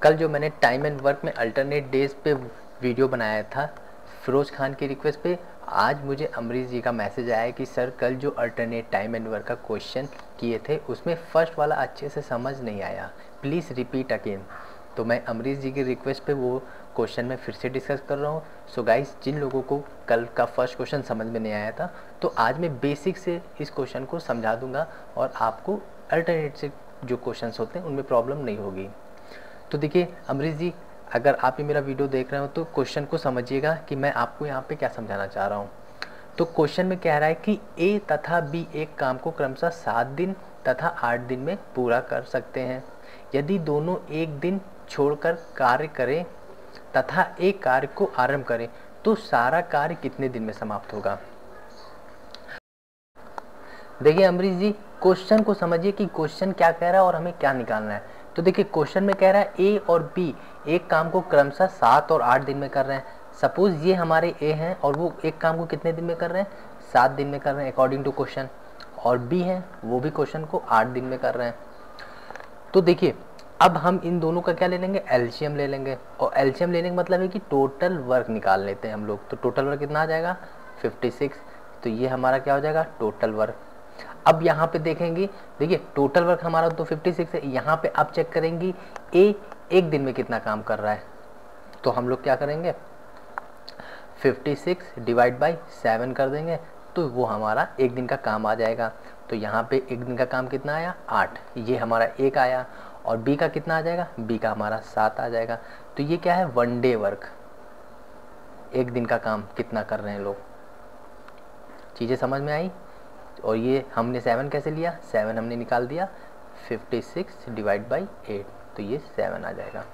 कल जो मैंने टाइम एंड वर्क में अल्टरनेट डेज पे वीडियो बनाया था फिरोज़ खान की रिक्वेस्ट पे, आज मुझे अमरीश जी का मैसेज आया कि सर कल जो अल्टरनेट टाइम एंड वर्क का क्वेश्चन किए थे उसमें फर्स्ट वाला अच्छे से समझ नहीं आया, प्लीज़ रिपीट अगेन। तो मैं अमरीश जी की रिक्वेस्ट पे वो क्वेश्चन मैं फिर से डिस्कस कर रहा हूँ। सो गाइस, जिन लोगों को कल का फर्स्ट क्वेश्चन समझ में नहीं आया था तो आज मैं बेसिक से इस क्वेश्चन को समझा दूंगा और आपको अल्टरनेट से जो क्वेश्चंस होते हैं उनमें प्रॉब्लम नहीं होगी। तो देखिए अमरीश जी, अगर आप ये मेरा वीडियो देख रहे हो तो क्वेश्चन को समझिएगा कि मैं आपको यहाँ पे क्या समझाना चाह रहा हूँ। तो क्वेश्चन में कह रहा है कि ए तथा बी एक काम को क्रमशः 7 दिन तथा 8 दिन में पूरा कर सकते हैं। यदि दोनों एक दिन छोड़कर कार्य करें तथा एक कार्य को आरंभ करें तो सारा कार्य कितने दिन में समाप्त होगा। देखिए अमरीश जी, क्वेश्चन को समझिए कि क्वेश्चन क्या कह रहा है और हमें क्या निकालना है। तो देखिए क्वेश्चन में कह रहा है ए और बी एक काम को क्रमशः 7 और 8 दिन में कर रहे हैं। सपोज ये हमारे ए हैं और वो एक काम को कितने दिन में कर रहे हैं, 7 दिन में कर रहे हैं अकॉर्डिंग टू क्वेश्चन, और बी हैं वो भी क्वेश्चन को 8 दिन में कर रहे हैं। तो देखिए अब हम इन दोनों का क्या ले लेंगे, एलसीएम ले लेंगे, और एलसीएम लेने का मतलब है कि टोटल वर्क निकाल लेते हैं हम लोग। तो टोटल वर्क कितना आ जाएगा, 56। तो ये हमारा क्या हो जाएगा, टोटल वर्क। अब यहाँ पे देखेंगे, देखिए टोटल वर्क हमारा तो 56 है। यहाँ पे अब चेक करेंगी ए एक दिन में कितना काम कर रहा है। तो हम लोग क्या करेंगे, 56 डिवाइड बाई 7 कर देंगे तो वो हमारा एक दिन का काम आ जाएगा। तो यहाँ पे एक दिन का काम कितना आया, 8, ये हमारा एक आया। और बी का कितना आ जाएगा, बी का हमारा 7 आ जाएगा। तो ये क्या है, 1 डे वर्क, एक दिन का काम कितना कर रहे हैं लोग। चीज़ें समझ में आई। और ये हमने 7 कैसे लिया, 7 हमने निकाल दिया, 56 डिवाइड बाई 8, तो ये 7 आ जाएगा।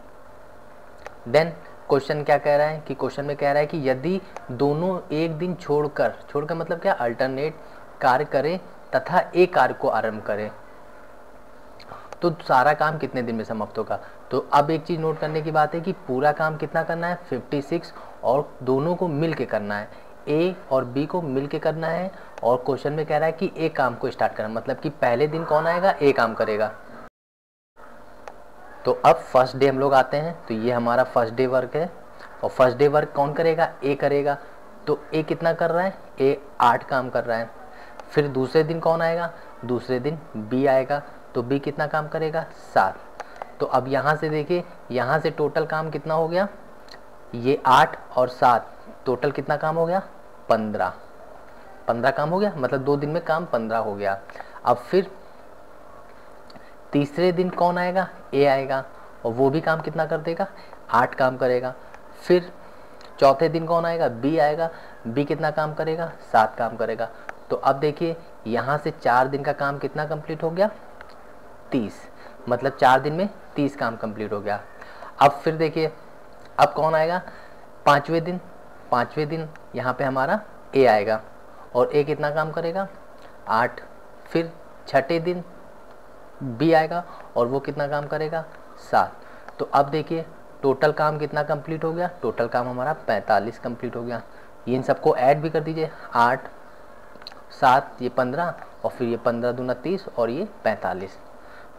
देन क्वेश्चन क्या कह रहा है कि क्वेश्चन में कह रहा है कि यदि दोनों एक दिन छोड़कर मतलब क्या, अल्टरनेट कार्य करें तथा एक कार्य को आरंभ करें तो सारा काम कितने दिन में समाप्त होगा। तो अब एक चीज़ नोट करने की बात है कि पूरा काम कितना करना है, 56, और दोनों को मिल के करना है, ए और बी को मिल के करना है। और क्वेश्चन में कह रहा है कि एक काम को स्टार्ट करना, मतलब कि पहले दिन कौन आएगा, ए काम करेगा। तो अब फर्स्ट डे हम लोग आते हैं, तो ये हमारा फर्स्ट डे वर्क है, और फर्स्ट डे वर्क कौन करेगा, ए करेगा। तो ए कितना कर रहा है, ए 8 काम कर रहा है। फिर दूसरे दिन कौन आएगा, दूसरे दिन बी आएगा, तो बी कितना काम करेगा, 7। तो अब यहाँ से देखिए, यहाँ से टोटल काम कितना हो गया, ये 8 और 7 टोटल कितना काम हो गया, 15 काम हो गया, मतलब 2 दिन में काम 15 हो गया। अब फिर तीसरे दिन कौन आएगा, ए आएगा, और वो भी काम कितना कर देगा, 8 काम करेगा। फिर चौथे दिन कौन आएगा, बी आएगा, बी कितना काम करेगा, 7 काम करेगा। तो अब देखिए यहाँ से 4 दिन का काम कितना कंप्लीट हो गया, 30, मतलब 4 दिन में 30 काम कंप्लीट हो गया। अब फिर देखिए अब कौन आएगा, पाँचवें दिन यहाँ पे हमारा ए आएगा, और ए कितना काम करेगा, 8। फिर छठे दिन बी आएगा और वो कितना काम करेगा, 7। तो अब देखिए टोटल काम कितना कंप्लीट हो गया, टोटल काम हमारा 45 कंप्लीट हो गया। ये इन सबको ऐड भी कर दीजिए, 8 7 ये 15, और फिर ये 15 दूना 30 और ये 45।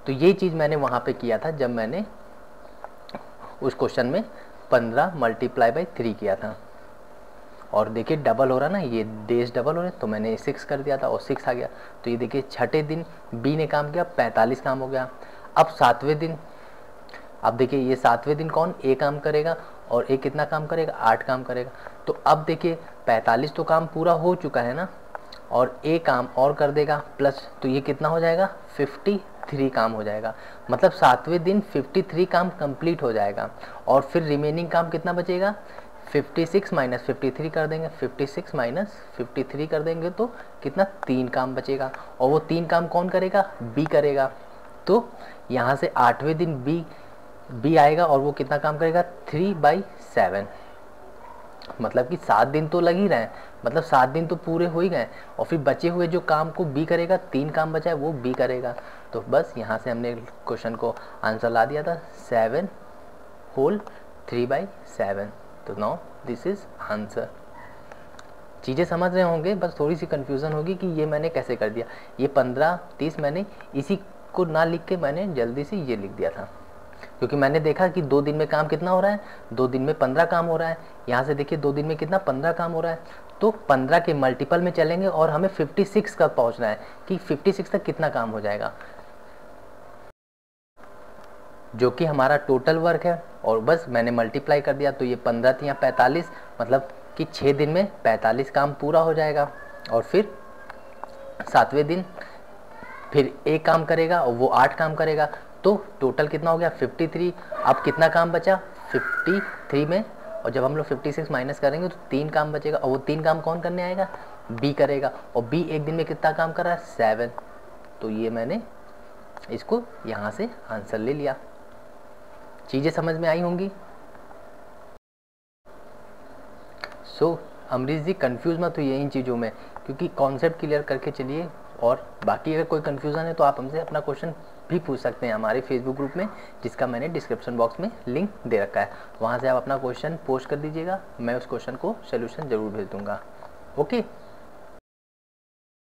तो ये चीज़ मैंने वहाँ पे किया था जब मैंने उस क्वेश्चन में 15 मल्टीप्लाई बाई 3 किया था। और देखिए डबल हो रहा ना, ये डेज डबल हो रहे, तो मैंने 6 कर दिया था और 6 आ गया। तो ये देखिए छठे दिन बी ने काम किया, 45 काम हो गया। अब 7वें दिन, अब देखिए ये 7वें दिन कौन, ए काम करेगा, और ए कितना काम करेगा, 8 काम करेगा। तो अब देखिए 45 तो काम पूरा हो चुका है ना, और ए काम और कर देगा प्लस, तो ये कितना हो जाएगा, 53 काम हो जाएगा। मतलब 7वें दिन 53 काम कंप्लीट हो जाएगा। और फिर रिमेनिंग काम कितना बचेगा, 56 माइनस 53 कर देंगे, 56 माइनस 53 कर देंगे तो कितना, 3 काम बचेगा। और वो 3 काम कौन करेगा, बी करेगा। तो यहाँ से 8वें दिन बी आएगा और वो कितना काम करेगा, 3/7, मतलब कि 7 दिन तो लग ही रहे हैं, मतलब 7 दिन तो पूरे हो ही गए। और फिर बचे हुए जो काम को बी करेगा, 3 काम बचा है वो बी करेगा। तो बस यहाँ से हमने क्वेश्चन को आंसर ला दिया था, 7 होल 3/7। तो नाउ दिस इज आंसर। चीज़ें समझ रहे होंगे, बस थोड़ी सी कन्फ्यूज़न होगी कि ये मैंने कैसे कर दिया। ये 15 30 मैंने इसी को ना लिख के मैंने जल्दी से ये लिख दिया था। क्योंकि मैंने देखा कि 2 दिन में काम कितना हो रहा है, 2 दिन में 15 काम हो रहा है। यहाँ से देखिए 2 दिन में कितना 15 काम हो रहा है, तो 15 के मल्टीपल में चलेंगे और हमें 56 का पहुँचना है कि 56 तक कितना काम हो जाएगा, जो कि हमारा टोटल वर्क है। और बस मैंने मल्टीप्लाई कर दिया, तो ये 15 या 45, मतलब कि 6 दिन में 45 काम पूरा हो जाएगा। और फिर 7वें दिन फिर एक काम करेगा और वो 8 काम करेगा, तो टोटल कितना हो गया 53। अब कितना काम बचा 53 में, और जब हम लोग 56 माइनस करेंगे तो 3 काम बचेगा, और वो 3 काम कौन करने आएगा, बी करेगा। और बी एक दिन में कितना काम कर रहा है 7। तो ये मैंने इसको यहाँ से आंसर ले लिया। चीज़ें समझ में आई होंगी। सो अमरीश जी कंफ्यूज मत होइए इन चीज़ों में, क्योंकि कॉन्सेप्ट क्लियर करके चलिए। और बाकी अगर कोई कन्फ्यूज़न है तो आप हमसे अपना क्वेश्चन भी पूछ सकते हैं हमारे फेसबुक ग्रुप में, जिसका मैंने डिस्क्रिप्शन बॉक्स में लिंक दे रखा है। वहाँ से आप अपना क्वेश्चन पोस्ट कर दीजिएगा, मैं उस क्वेश्चन को सोल्यूशन ज़रूर भेज दूँगा। ओके।